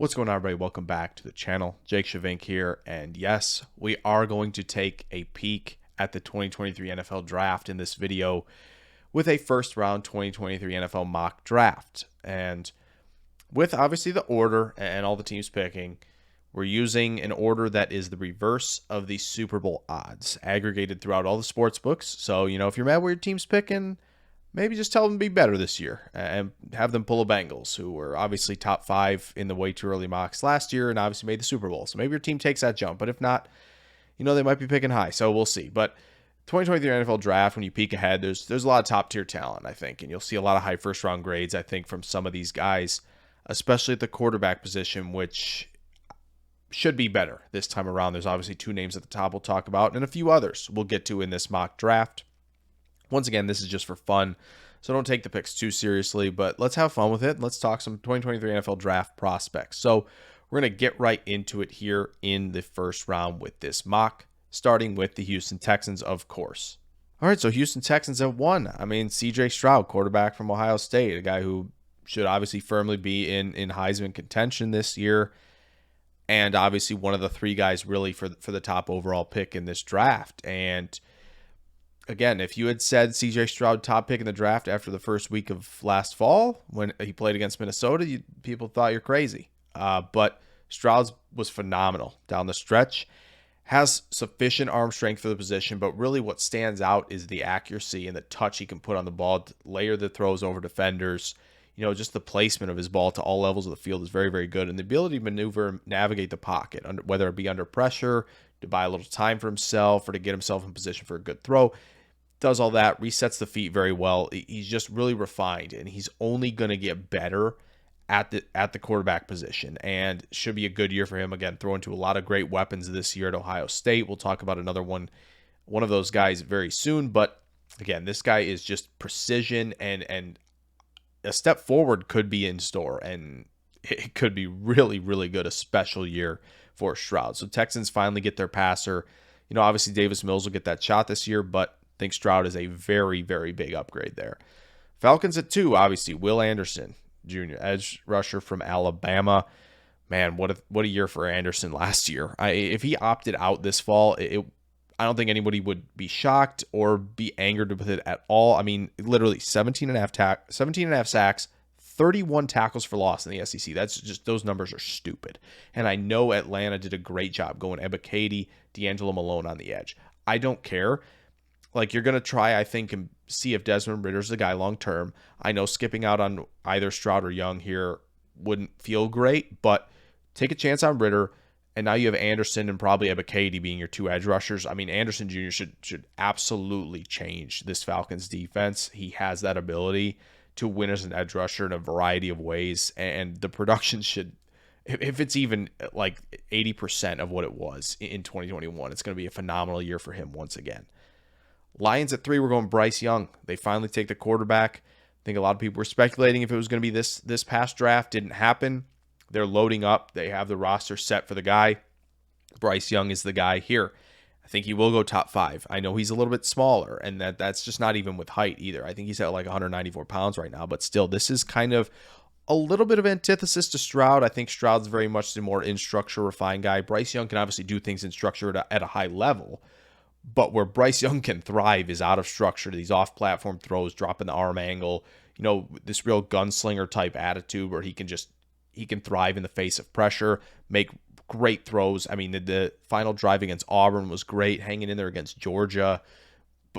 What's going on, everybody? Welcome back to the channel. Jake Shavink here, and yes, we are going to take a peek at the 2023 NFL Draft in this video with a first round 2023 NFL mock draft. And with obviously the order and all the teams picking, we're using an order that is the reverse of the Super Bowl odds aggregated throughout all the sports books. So, if you're mad where your team's picking, maybe just tell them to be better this year and have them pull a Bengals, who were obviously top 5 in the way too early mocks last year and obviously made the Super Bowl. So maybe your team takes that jump. But if not, they might be picking high. So we'll see. But 2023 NFL Draft, when you peek ahead, there's a lot of top tier talent, I think. And you'll see a lot of high first round grades, I think, from some of these guys, especially at the quarterback position, which should be better this time around. There's obviously 2 names at the top we'll talk about and a few others we'll get to in this mock draft. Once again, this is just for fun, so don't take the picks too seriously, but let's have fun with it. Let's talk some 2023 NFL Draft prospects. So we're going to get right into it here in the first round with this mock, starting with the Houston Texans, of course. All right, so Houston Texans at 1. C.J. Stroud, quarterback from Ohio State, a guy who should obviously firmly be in Heisman contention this year, and obviously one of the 3 guys really for the top overall pick in this draft. And again, if you had said C.J. Stroud top pick in the draft after the first week of last fall when he played against Minnesota, people thought you're crazy. But Stroud was phenomenal down the stretch, has sufficient arm strength for the position, but really what stands out is the accuracy and the touch he can put on the ball to layer the throws over defenders. Just the placement of his ball to all levels of the field is very, very good. And the ability to maneuver and navigate the pocket, whether it be under pressure, to buy a little time for himself, or to get himself in position for a good throw, does all that, resets the feet very well. He's just really refined, and he's only going to get better at the quarterback position, and should be a good year for him. Again, throwing to a lot of great weapons this year at Ohio State. We'll talk about another one of those guys very soon, but again, this guy is just precision, and a step forward could be in store, and it could be really, really good, a special year for Stroud. So Texans finally get their passer. Obviously Davis Mills will get that shot this year, but I think Stroud is a very, very big upgrade there. Falcons at 2, obviously, Will Anderson Jr., edge rusher from Alabama. Man, what a year for Anderson last year. If he opted out this fall, I don't think anybody would be shocked or be angered with it at all. Literally 17 and a half sacks, 31 tackles for loss in the SEC. That's just, those numbers are stupid. And I know Atlanta did a great job going Ebiketie, D'Angelo Malone on the edge. I don't care. You're going to try, I think, and see if Desmond Ritter's the guy long term. I know skipping out on either Stroud or Young here wouldn't feel great, but take a chance on Ritter, and now you have Anderson and probably Ebiketie being your 2 edge rushers. Anderson Jr. should absolutely change this Falcons defense. He has that ability to win as an edge rusher in a variety of ways, and the production should, if it's even like 80% of what it was in 2021, it's going to be a phenomenal year for him once again. Lions at 3, we're going Bryce Young. They finally take the quarterback. I think a lot of people were speculating if it was going to be this past draft. Didn't happen. They're loading up. They have the roster set for the guy. Bryce Young is the guy here. I think he will go top 5. I know he's a little bit smaller, and that's just not even with height either. I think he's at like 194 pounds right now, but still, this is kind of a little bit of antithesis to Stroud. I think Stroud's very much the more in structure refined guy. Bryce Young can obviously do things in structure at a high level, but where Bryce Young can thrive is out of structure, these off-platform throws, dropping the arm angle, this real gunslinger type attitude where he can thrive in the face of pressure, make great throws. The final drive against Auburn was great, hanging in there against Georgia.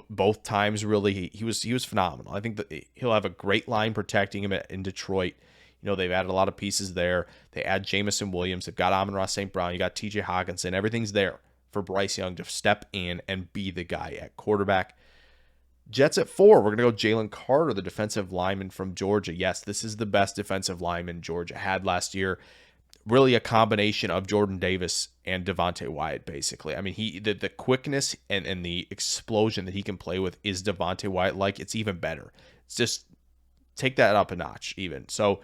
Both times, really, he was phenomenal. I think that he'll have a great line protecting him in Detroit. They've added a lot of pieces there. They add Jamison Williams. They've got Amon-Ra St. Brown. You got T.J. Hawkinson. Everything's there for Bryce Young to step in and be the guy at quarterback. Jets at 4, we're going to go Jalen Carter, the defensive lineman from Georgia. Yes, this is the best defensive lineman Georgia had last year. Really a combination of Jordan Davis and Devontae Wyatt, basically. The quickness and the explosion that he can play with is Devontae Wyatt-like. It's even better. It's just take that up a notch even. So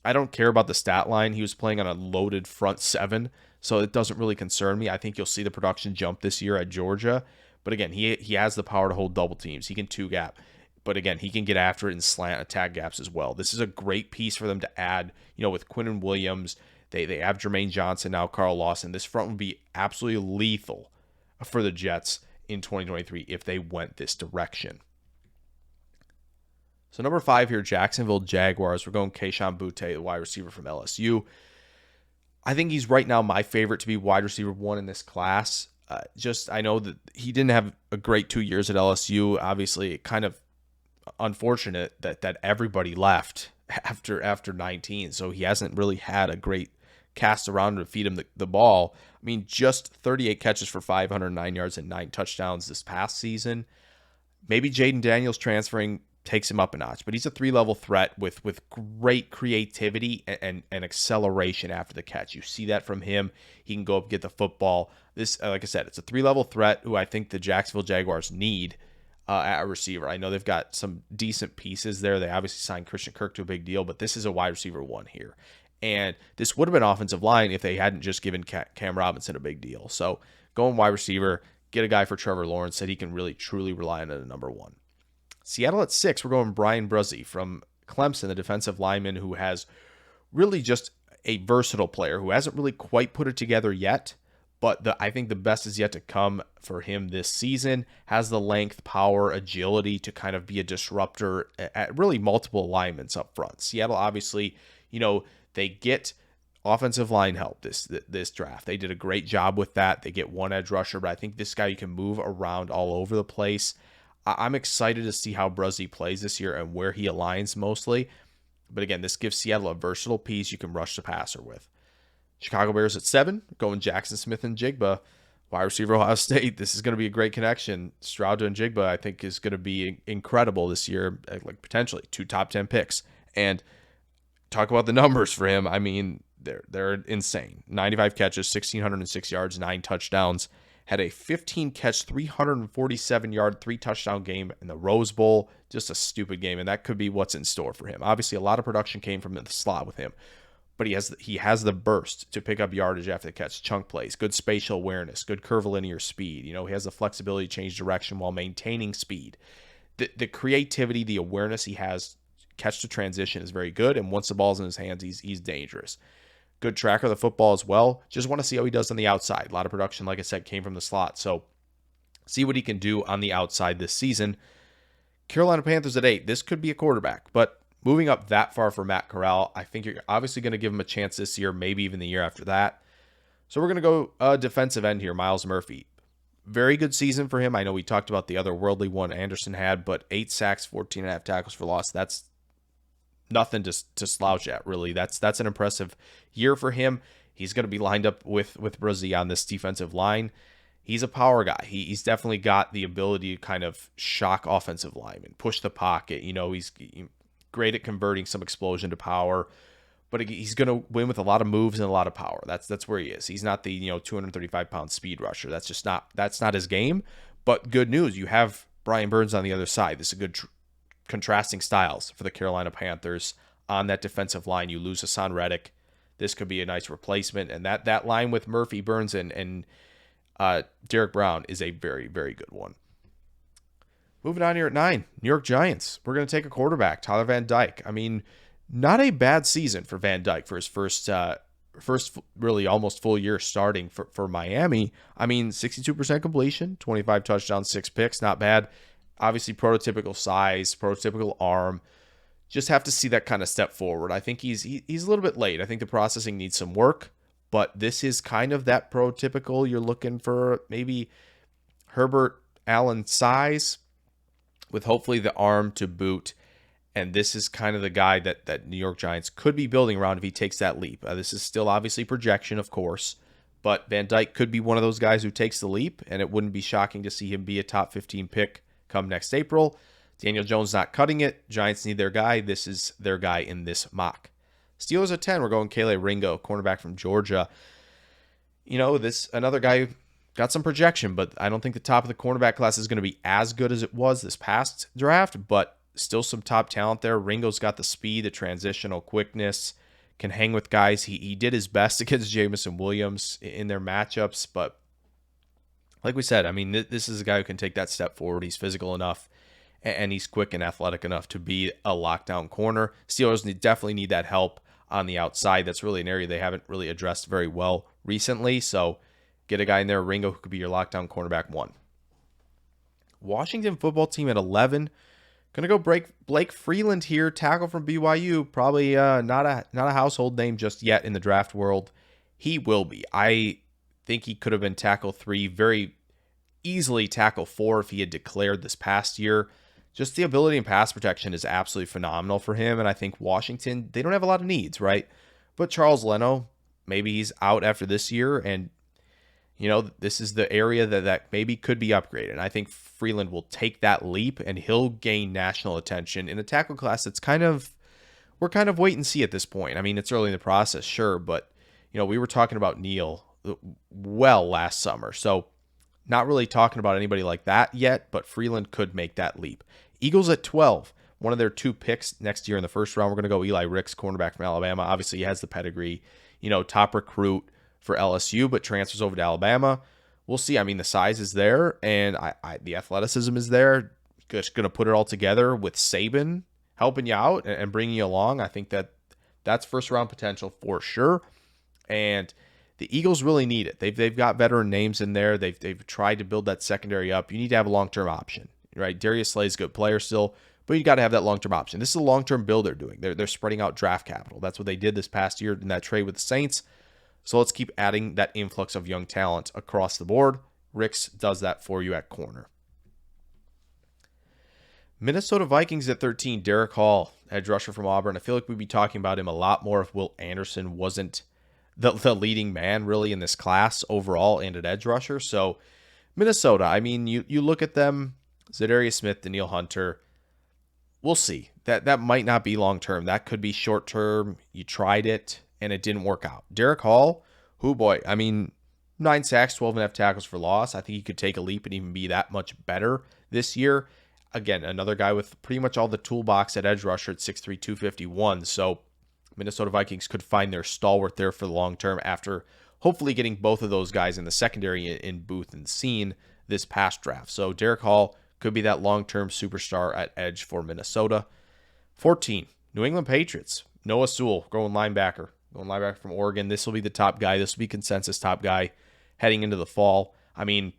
I don't care about the stat line. He was playing on a loaded front 7, so it doesn't really concern me. I think you'll see the production jump this year at Georgia. But again, he has the power to hold double teams. He can 2-gap. But again, he can get after it and slant attack gaps as well. This is a great piece for them to add, with Quinnen Williams. They have Jermaine Johnson, now Carl Lawson. This front would be absolutely lethal for the Jets in 2023 if they went this direction. So number 5 here, Jacksonville Jaguars. We're going KAYSHON BOUTTE, the wide receiver from LSU. I think he's right now my favorite to be wide receiver 1 in this class. I know that he didn't have a great 2 years at LSU. Obviously, kind of unfortunate that everybody left after 19. So he hasn't really had a great cast around to feed him the ball. I mean, just 38 catches for 509 yards and 9 touchdowns this past season. Maybe Jaden Daniels transferring takes him up a notch, but he's a 3-level threat with great creativity and acceleration after the catch. You see that from him. He can go up and get the football. This, like I said, it's a 3-level threat who I think the Jacksonville Jaguars need at receiver. I know they've got some decent pieces there. They obviously signed Christian Kirk to a big deal, but this is a wide receiver 1 here. And this would have been offensive line if they hadn't just given Cam Robinson a big deal. So going wide receiver, get a guy for Trevor Lawrence that he can really truly rely on at a number 1. Seattle at 6, we're going BRYAN from Clemson, the defensive lineman who has really just a versatile player who hasn't really quite put it together yet, but I think the best is yet to come for him this season. Has the length, power, agility to kind of be a disruptor at really multiple alignments up front. Seattle, obviously, they get offensive line help this draft. They did a great job with that. They get one edge rusher, but I think this guy, you can move around all over the place. I'm excited to see how BRESEE plays this year and where he aligns mostly. But again, this gives Seattle a versatile piece you can rush the passer with. Chicago Bears at 7, going Jackson Smith and Jigba. Wide receiver, Ohio State. This is going to be a great connection. Stroud and Jigba, I think, is going to be incredible this year, like potentially 2 top 10 picks. And talk about the numbers for him. I mean, they're insane. 95 catches, 1,606 yards, 9 touchdowns. Had a 15-catch, 347-yard, 3-touchdown game in the Rose Bowl. Just a stupid game, and that could be what's in store for him. Obviously, a lot of production came from the slot with him, but he has the burst to pick up yardage after the catch, chunk plays, good spatial awareness, good curvilinear speed. He has the flexibility to change direction while maintaining speed. The creativity, the awareness he has, catch to transition is very good, and once the ball's in his hands, he's dangerous. Good tracker of the football as well. Just want to see how he does on the outside. A lot of production, like I said, came from the slot. So see what he can do on the outside this season. Carolina Panthers at 8. This could be a quarterback, but moving up that far for Matt Corral, I think you're obviously going to give him a chance this year, maybe even the year after that. So we're going to go defensive end here, Myles Murphy. Very good season for him. I know we talked about the other worldly one Anderson had, but 8 sacks, 14.5 tackles for loss. That's nothing to slouch at, really. That's an impressive year for him. He's going to be lined up with BRESEE on this defensive line. He's a power guy. He's definitely got the ability to kind of shock offensive linemen, push the pocket. He's great at converting some explosion to power, but he's going to win with a lot of moves and a lot of power. That's where he is. He's not the 235-pound speed rusher. That's not his game. But good news, you have Brian Burns on the other side. This is a good contrasting styles for the Carolina Panthers on that defensive line. You lose Hassan Reddick. This could be a nice replacement. And that line with Murphy, Burns, and Derrick Brown is a very, very good one. Moving on here at 9, New York Giants. We're going to take a quarterback, Tyler Van Dyke. I mean, not a bad season for Van Dyke for his first really almost full year starting for Miami. I mean, 62% completion, 25 touchdowns, 6 picks, not bad. Obviously, prototypical size, prototypical arm. Just have to see that kind of step forward. I think he's a little bit late. I think the processing needs some work, but this is kind of that prototypical. You're looking for maybe Herbert Allen size with hopefully the arm to boot. And this is kind of the guy that New York Giants could be building around if he takes that leap. This is still obviously projection, of course, but Van Dyke could be one of those guys who takes the leap, and it wouldn't be shocking to see him be a top 15 pick come next April. Daniel Jones not cutting it. Giants need their guy. This is their guy in this mock. Steelers at 10. We're going Kelee Ringo, cornerback from Georgia. This another guy who got some projection, but I don't think the top of the cornerback class is going to be as good as it was this past draft, but still some top talent there. Ringo's got the speed, the transitional quickness, can hang with guys. He did his best against Jamison Williams in their matchups, but like we said, I mean, this is a guy who can take that step forward. He's physical enough, and he's quick and athletic enough to be a lockdown corner. Steelers definitely need that help on the outside. That's really an area they haven't really addressed very well recently. So get a guy in there, Ringo, who could be your lockdown cornerback 1. Washington football team at 11. Gonna go Blake Freeland here, tackle from BYU. Probably not a household name just yet in the draft world. He will be. I think he could have been tackle 3, very easily tackle 4 if he had declared this past year. Just the ability in pass protection is absolutely phenomenal for him, and I think Washington, they don't have a lot of needs, right? But Charles Leno, maybe he's out after this year, and this is the area that maybe could be upgraded. I think Freeland will take that leap, and he'll gain national attention in a tackle class that's we're kind of wait and see at this point. I mean, it's early in the process, sure, but we were talking about Neal well last summer, so not really talking about anybody like that yet, but Freeland could make that leap. Eagles at 12, one of their 2 picks next year in the first round. We're going to go Eli Ricks, cornerback from Alabama. Obviously, he has the pedigree, top recruit for LSU, but transfers over to Alabama. We'll see. I mean, the size is there, and the athleticism is there. Just going to put it all together with Saban helping you out and bringing you along. I think that's first round potential for sure. And the Eagles really need it. They've got veteran names in there. They've tried to build that secondary up. You need to have a long-term option, right? Darius Slay's a good player still, but you got to have that long-term option. This is a long-term build they're doing. They're spreading out draft capital. That's what they did this past year in that trade with the Saints. So let's keep adding that influx of young talent across the board. Ricks does that for you at corner. Minnesota Vikings at 13, Derrick Hall, edge rusher from Auburn. I feel like we'd be talking about him a lot more if Will Anderson wasn't the leading man really in this class overall and at edge rusher. So Minnesota, I mean, you look at them, Zadarius Smith, Danielle Hunter. We'll see. That might not be long-term. That could be short-term. You tried it, and it didn't work out. Derrick Hall, boy, I mean, 9 sacks, 12.5 tackles for loss. I think he could take a leap and even be that much better this year. Again, another guy with pretty much all the toolbox at edge rusher at 6'3", 251. So Minnesota Vikings could find their stalwart there for the long term after hopefully getting both of those guys in the secondary in Booth and Scene this past draft. So Derrick Hall could be that long-term superstar at edge for Minnesota. 14, New England Patriots. Noah Sewell, going linebacker from Oregon. This will be the top guy. This will be consensus top guy heading into the fall. I mean,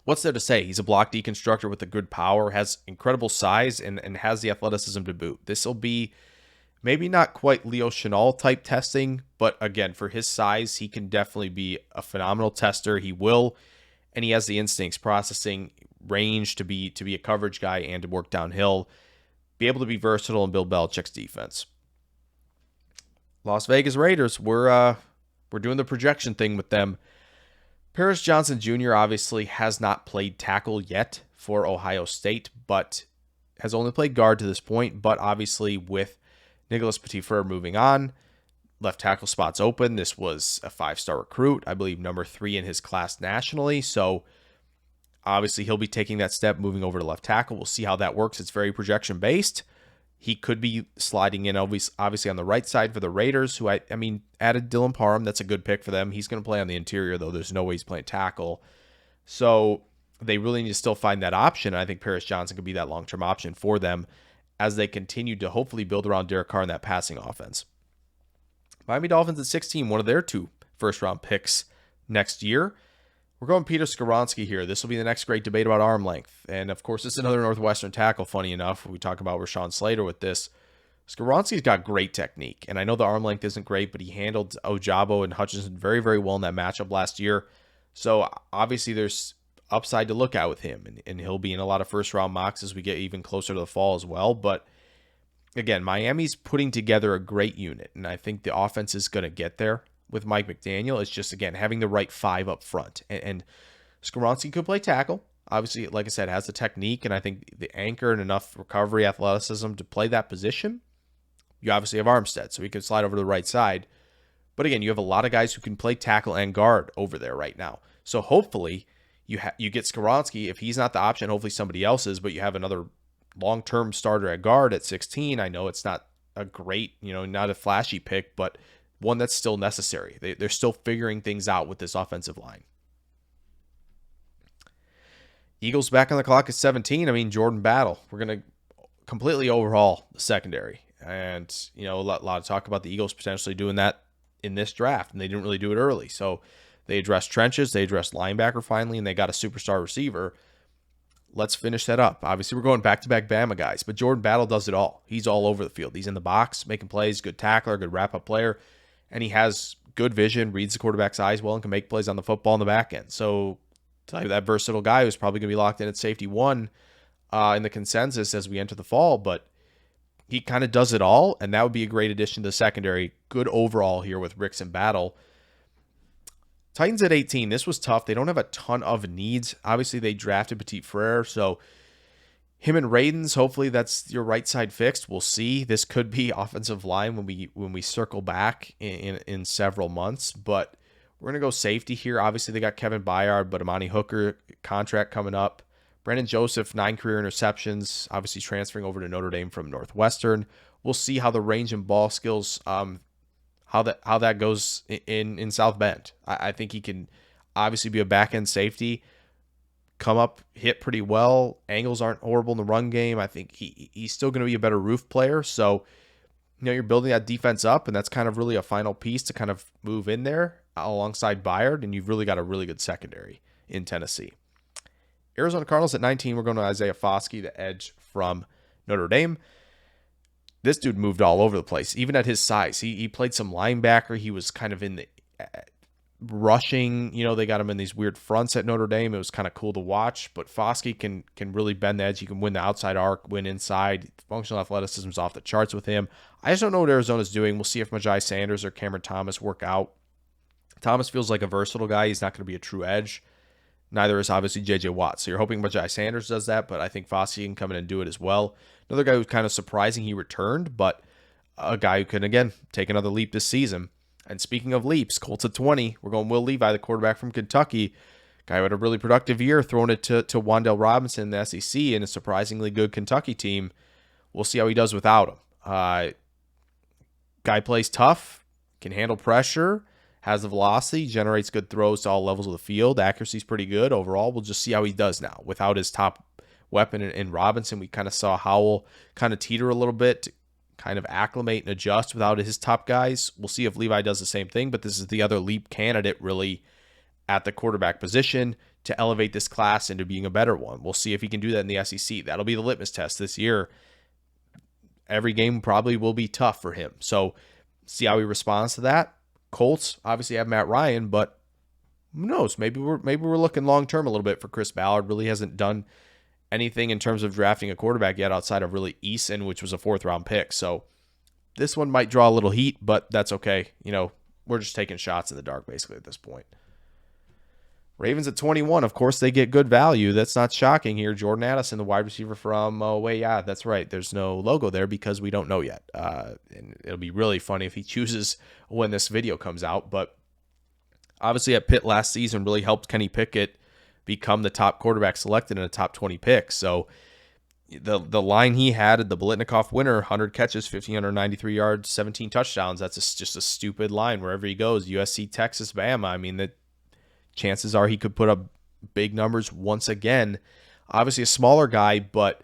what's there to say? He's a block deconstructor with a good power, has incredible size, and has the athleticism to boot. This will be maybe not quite Leo Chenal type testing, but again, for his size, he can definitely be a phenomenal tester. He will, and he has the instincts, processing, range to be a coverage guy and to work downhill, be able to be versatile and build Belichick's defense. Las Vegas Raiders, we're doing the projection thing with them. Paris Johnson Jr. obviously has not played tackle yet for Ohio State, but has only played guard to this point. But obviously with Nicholas Petit-Frere moving on, left tackle spots open. This was a 5-star recruit, I believe number 3 in his class nationally. So obviously he'll be taking that step, moving over to left tackle. We'll see how that works. It's very projection based. He could be sliding in obviously on the right side for the Raiders, who I mean, added Dylan Parham. That's a good pick for them. He's going to play on the interior, though. There's no way he's playing tackle. So they really need to still find that option. I think Paris Johnson could be that long-term option for them as they continue to hopefully build around Derek Carr in that passing offense. Miami Dolphins at 16, one of their 2 first-round picks next year. We're going Peter Skoronski here. This will be the next great debate about arm length. And, of course, this is another Northwestern tackle, funny enough. We talk about Rashawn Slater with this. Skoronski's got great technique. And I know the arm length isn't great, but he handled Ojabo and Hutchinson very, very well in that matchup last year. So, obviously, there's upside to look at with him. And he'll be in a lot of first-round mocks as we get even closer to the fall as well. But, again, Miami's putting together a great unit. And I think the offense is going to get there with Mike McDaniel. It's just, again, having the right 5 up front. And Skoronski could play tackle. Obviously, like I said, has the technique and I think the anchor and enough recovery athleticism to play that position. You obviously have Armstead, so he could slide over to the right side. But again, you have a lot of guys who can play tackle and guard over there right now. So hopefully you get Skoronski. If he's not the option, hopefully somebody else is, but you have another long-term starter at guard at 16. I know it's not a great, not a flashy pick, but one that's still necessary. They're still figuring things out with this offensive line. Eagles back on the clock at 17. I mean, Jordan Battle. We're going to completely overhaul the secondary. And, you know, a lot of talk about the Eagles potentially doing that in this draft, and they didn't really do it early. So they addressed trenches, they addressed linebacker finally, and they got a superstar receiver. Let's finish that up. Obviously, we're going back-to-back Bama guys, but Jordan Battle does it all. He's all over the field. He's in the box, making plays, good tackler, good wrap-up player, and he has good vision, reads the quarterback's eyes well, and can make plays on the football in the back end. So, tell you that versatile guy who's probably going to be locked in at safety 1 in the consensus as we enter the fall, but he kind of does it all, and that would be a great addition to the secondary. Good overall here with Ricks and Battle. Titans at 18. This was tough. They don't have a ton of needs. Obviously, they drafted Petit Frere, so him and Radens, hopefully that's your right side fixed. We'll see. This could be offensive line when we circle back in several months, but we're going to go safety here. Obviously, they got Kevin Byard, but Amani Hooker contract coming up. Brandon Joseph, 9 career interceptions, obviously transferring over to Notre Dame from Northwestern. We'll see how the range and ball skills how that goes in South Bend. I think he can obviously be a back-end safety, come up, hit pretty well. Angles aren't horrible in the run game. I think he's still going to be a better roof player. So, you know, you're building that defense up, and that's kind of really a final piece to kind of move in there alongside Byard, and you've really got a really good secondary in Tennessee. Arizona Cardinals at 19, we're going to Isaiah Foskey, the edge from Notre Dame. This dude moved all over the place, even at his size. He played some linebacker. He was kind of in the rushing. You know, they got him in these weird fronts at Notre Dame. It was kind of cool to watch. But Foskey can really bend the edge. He can win the outside arc, win inside. Functional athleticism is off the charts with him. I just don't know what Arizona's doing. We'll see if Majai Sanders or Cameron Thomas work out. Thomas feels like a versatile guy. He's not going to be a true edge. Neither is obviously J.J. Watt. So you're hoping Majai Sanders does that, but I think Foskey can come in and do it as well. Another guy who's kind of surprising he returned, but a guy who can, again, take another leap this season. And speaking of leaps, Colts at 20, we're going Will Levi, the quarterback from Kentucky. Guy who had a really productive year, throwing it to Wan'Dale Robinson in the SEC and a surprisingly good Kentucky team. We'll see how he does without him. Guy plays tough, can handle pressure, has the velocity, generates good throws to all levels of the field. Accuracy's pretty good overall. We'll just see how he does now. Without his top weapon in Robinson, we kind of saw Howell kind of teeter a little bit, to kind of acclimate and adjust without his top guys. We'll see if Levi does the same thing, but this is the other leap candidate really at the quarterback position to elevate this class into being a better one. We'll see if he can do that in the SEC. That'll be the litmus test this year. Every game probably will be tough for him. So see how he responds to that. Colts obviously have Matt Ryan, but who knows? Maybe we're looking long term a little bit for Chris Ballard. Really hasn't done anything in terms of drafting a quarterback yet outside of really Eason, which was a 4th round pick. So this one might draw a little heat, but that's okay. You know, we're just taking shots in the dark basically at this point. Ravens at 21, of course, they get good value. That's not shocking here. Jordan Addison, the wide receiver from, yeah, that's right. There's no logo there because we don't know yet. And it'll be really funny if he chooses when this video comes out. But obviously at Pitt last season really helped Kenny Pickett become the top quarterback selected in a top 20 pick. So the line he had at the Biletnikoff winner, 100 catches, 1,593 yards, 17 touchdowns. That's just a stupid line wherever he goes. USC, Texas, Bama. I mean, that chances are he could put up big numbers once again. Obviously a smaller guy, but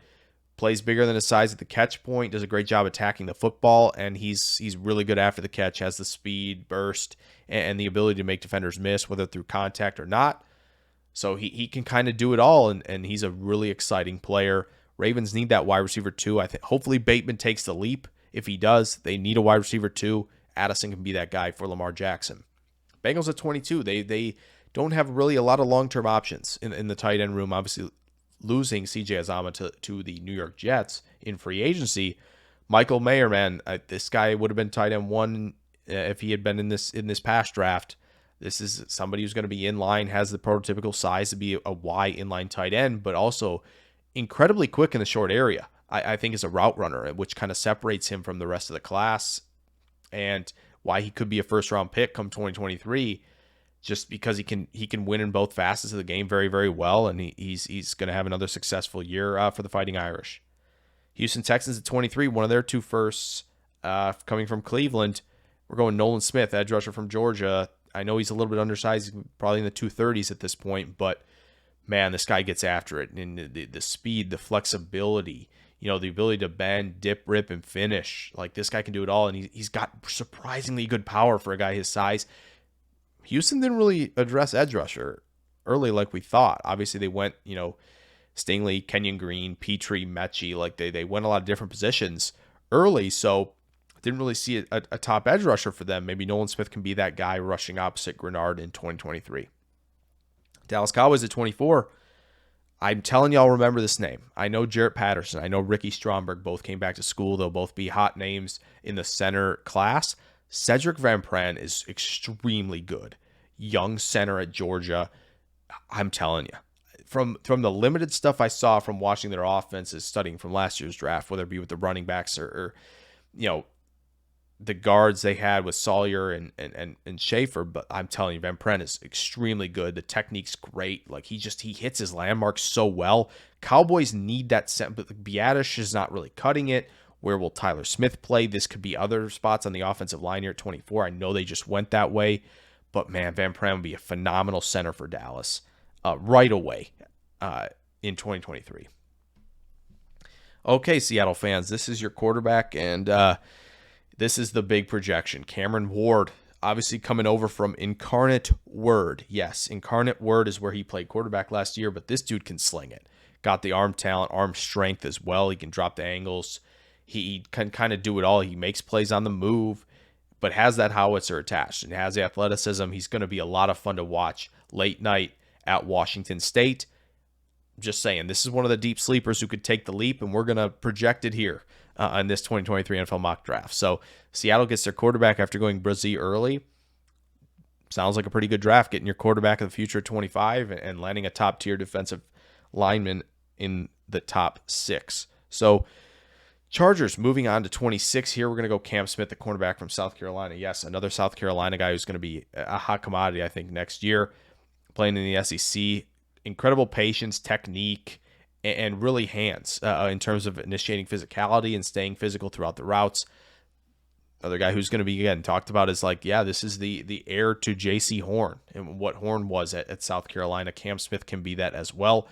plays bigger than his size at the catch point, does a great job attacking the football, and he's really good after the catch, has the speed, burst, and the ability to make defenders miss, whether through contact or not. So he can kind of do it all, and he's a really exciting player. Ravens need that wide receiver too. I think hopefully Bateman takes the leap. If he does, they need a wide receiver too. Addison can be that guy for Lamar Jackson. Bengals at 22, they don't have really a lot of long-term options in the tight end room. Obviously, losing C.J. Uzomah to the New York Jets in free agency. Michael Mayer, man, this guy would have been tight end 1 if he had been in this past draft. This is somebody who's going to be in line, has the prototypical size to be a Y inline tight end, but also incredibly quick in the short area. I think is a route runner, which kind of separates him from the rest of the class, and why he could be a first-round pick come 2023. Just because he can win in both facets of the game very, very well, and he's going to have another successful year for the Fighting Irish. Houston Texans at 23, one of their 2 firsts coming from Cleveland. We're going Nolan Smith, edge rusher from Georgia. I know he's a little bit undersized, probably in the 230s at this point, but man, this guy gets after it. And the speed, the flexibility. You know, the ability to bend, dip, rip, and finish. Like, this guy can do it all, and he's got surprisingly good power for a guy his size. Houston didn't really address edge rusher early like we thought. Obviously, they went, you know, Stingley, Kenyon Green, Petrie, Mechie. Like, they went a lot of different positions early, so didn't really see a top edge rusher for them. Maybe Nolan Smith can be that guy rushing opposite Grenard in 2023. Dallas Cowboys at 24. I'm telling y'all, remember this name. I know Jarrett Patterson. I know Ricky Stromberg both came back to school. They'll both be hot names in the center class. Cedric Van Pran is extremely good. Young center at Georgia. I'm telling you. From the limited stuff I saw from watching their offenses, studying from last year's draft, whether it be with the running backs or you know, the guards they had with Sawyer and Schaefer, but I'm telling you, Van Pran is extremely good. The technique's great. Like, he hits his landmarks so well. Cowboys need that set, but Biadasz is not really cutting it. Where will Tyler Smith play? This could be other spots on the offensive line here at 24. I know they just went that way, but man, Van Pran would be a phenomenal center for Dallas right away in 2023. Okay, Seattle fans, this is your quarterback, and this is the big projection. Cameron Ward, obviously coming over from Incarnate Word. Yes, Incarnate Word is where he played quarterback last year, but this dude can sling it. Got the arm talent, arm strength as well. He can drop the angles. He can kind of do it all. He makes plays on the move, but has that howitzer attached and has the athleticism. He's going to be a lot of fun to watch late night at Washington State. Just saying, this is one of the deep sleepers who could take the leap, and we're going to project it here in this 2023 NFL mock draft. So Seattle gets their quarterback after going BRESEE early. Sounds like a pretty good draft, getting your quarterback of the future at 25 and landing a top-tier defensive lineman in the top 6. So Chargers moving on to 26 here. We're going to go Cam Smith, the cornerback from South Carolina. Yes, another South Carolina guy who's going to be a hot commodity, I think, next year, playing in the SEC. Incredible patience, technique, and really hands in terms of initiating physicality and staying physical throughout the routes. Another guy who's going to be, again, talked about is like, yeah, this is the heir to J.C. Horn and what Horn was at South Carolina. Cam Smith can be that as well.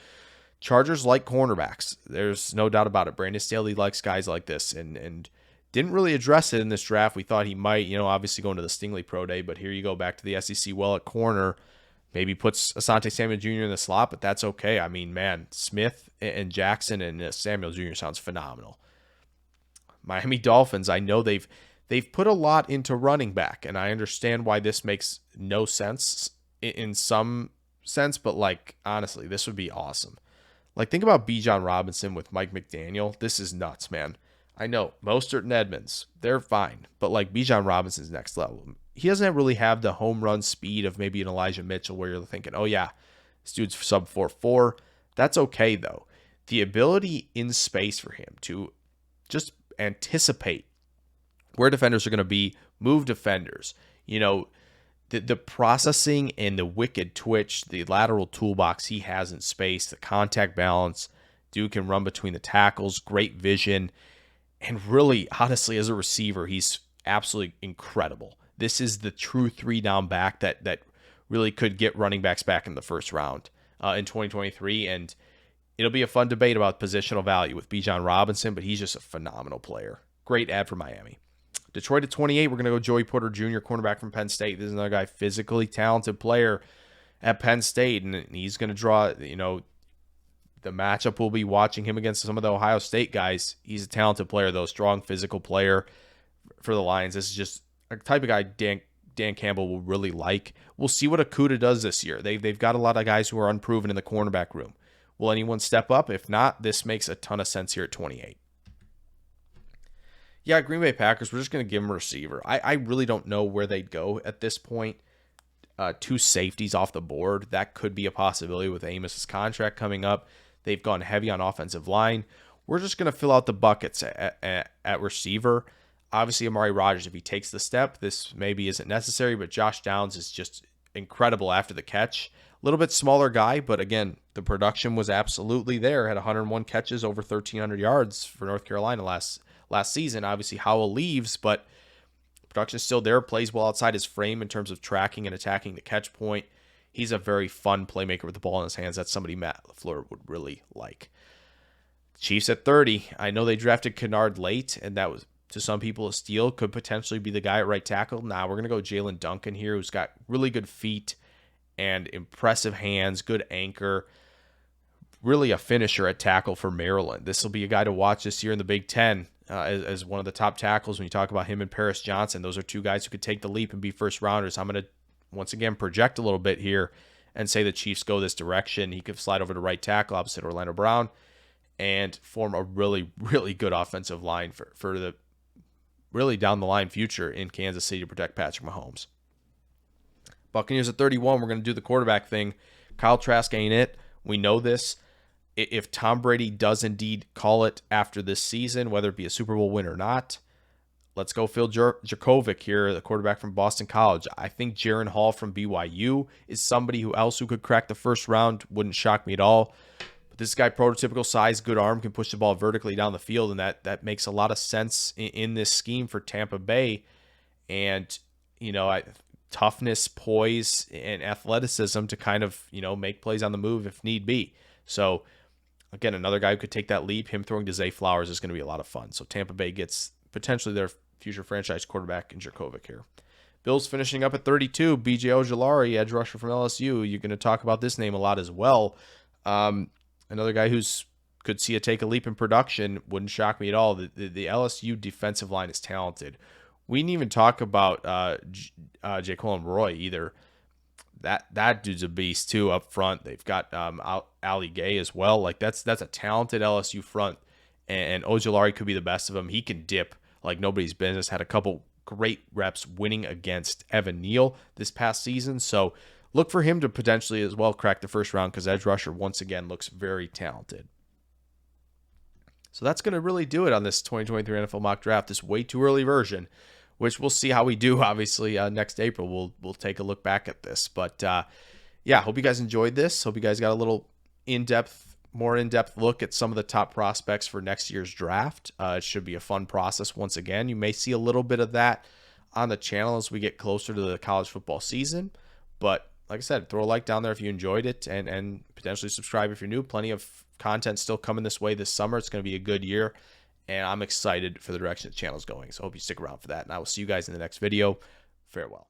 Chargers like cornerbacks. There's no doubt about it. Brandon Staley likes guys like this and didn't really address it in this draft. We thought he might, you know, obviously going to the Stingley Pro Day, but here you go back to the SEC well at corner. Maybe puts Asante Samuel Jr. in the slot, but that's okay. I mean, man, Smith and Jackson and Samuel Jr. sounds phenomenal. Miami Dolphins, I know they've put a lot into running back, and I understand why this makes no sense in some sense, but like, honestly, this would be awesome. Like, think about Bijan Robinson with Mike McDaniel. This is nuts, man. I know, Mostert and Edmonds, they're fine, but like Bijan Robinson's next level. He doesn't really have the home run speed of maybe an Elijah Mitchell where you're thinking, oh yeah, this dude's sub 4.4. That's okay, though. The ability in space for him to just anticipate where defenders are going to be, move defenders, you know, the processing and the wicked twitch, the lateral toolbox he has in space, the contact balance, dude can run between the tackles, great vision, and really, honestly, as a receiver, he's absolutely incredible. This is the true 3-down back that really could get running backs back in the first round in 2023, and it'll be a fun debate about positional value with Bijan Robinson, but he's just a phenomenal player. Great ad for Miami. Detroit at 28, we're going to go Joey Porter Jr., cornerback from Penn State. This is another guy, physically talented player at Penn State, and he's going to draw, you know, the matchup will be watching him against some of the Ohio State guys. He's a talented player, though, strong physical player for the Lions. This is just a type of guy Dan Campbell will really like. We'll see what Okudah does this year. They've got a lot of guys who are unproven in the cornerback room. Will anyone step up? If not, this makes a ton of sense here at 28. Yeah, Green Bay Packers, we're just going to give them a receiver. I really don't know where they'd go at this point. 2 safeties off the board. That could be a possibility with Amos's contract coming up. They've gone heavy on offensive line. We're just going to fill out the buckets at receiver. Obviously, Amari Rodgers, if he takes the step, this maybe isn't necessary, but Josh Downs is just incredible after the catch. A little bit smaller guy, but again, the production was absolutely there. Had 101 catches, over 1,300 yards for North Carolina last season. Obviously, Howell leaves, but production is still there. Plays well outside his frame in terms of tracking and attacking the catch point. He's a very fun playmaker with the ball in his hands. That's somebody Matt LaFleur would really like. Chiefs at 30. I know they drafted Kennard late, and that was, to some people, a steal. Could potentially be the guy at right tackle. Now we're going to go Jalen Duncan here, who's got really good feet and impressive hands, good anchor, really a finisher at tackle for Maryland. This will be a guy to watch this year in the Big Ten as one of the top tackles. When you talk about him and Paris Johnson, those are two guys who could take the leap and be first rounders. I'm going to, once again, project a little bit here and say the Chiefs go this direction. He could slide over to right tackle opposite Orlando Brown and form a really, really good offensive line for the really down the line future in Kansas City to protect Patrick Mahomes. Buccaneers at 31, we're going to do the quarterback thing. Kyle Trask ain't it. We know this. If Tom Brady does indeed call it after this season, whether it be a Super Bowl win or not, let's go Phil Jurkovec here, the quarterback from Boston College. I think Jaron Hall from BYU is somebody who could crack the first round. Wouldn't shock me at all. But this guy, prototypical size, good arm, can push the ball vertically down the field, and that makes a lot of sense in this scheme for Tampa Bay. And, toughness, poise, and athleticism to kind of, make plays on the move if need be. So, again, another guy who could take that leap. Him throwing to Zay Flowers is going to be a lot of fun. So Tampa Bay gets potentially their future franchise quarterback in Jurkovec here. Bills finishing up at 32. B.J. Ojulari, edge rusher from LSU. You're going to talk about this name a lot as well. Another guy who's could see take a leap in production. Wouldn't shock me at all. The LSU defensive line is talented. We didn't even talk about Jaquan Roy either. That dude's a beast too up front. They've got Ali Gay as well. Like that's a talented LSU front, and Ojulari could be the best of them. He can dip like nobody's business. Had a couple great reps winning against Evan Neal this past season. So look for him to potentially as well crack the first round because edge rusher once again looks very talented. So that's going to really do it on this 2023 NFL mock draft, this way too early version, which we'll see how we do, obviously, next April. We'll take a look back at this. But, yeah, hope you guys enjoyed this. Hope you guys got a little more in-depth look at some of the top prospects for next year's draft. It should be a fun process once again. You may see a little bit of that on the channel as we get closer to the college football season. But, like I said, throw a like down there if you enjoyed it and potentially subscribe if you're new. Plenty of content still coming this way this summer. It's going to be a good year. And I'm excited for the direction the channel is going. So I hope you stick around for that. And I will see you guys in the next video. Farewell.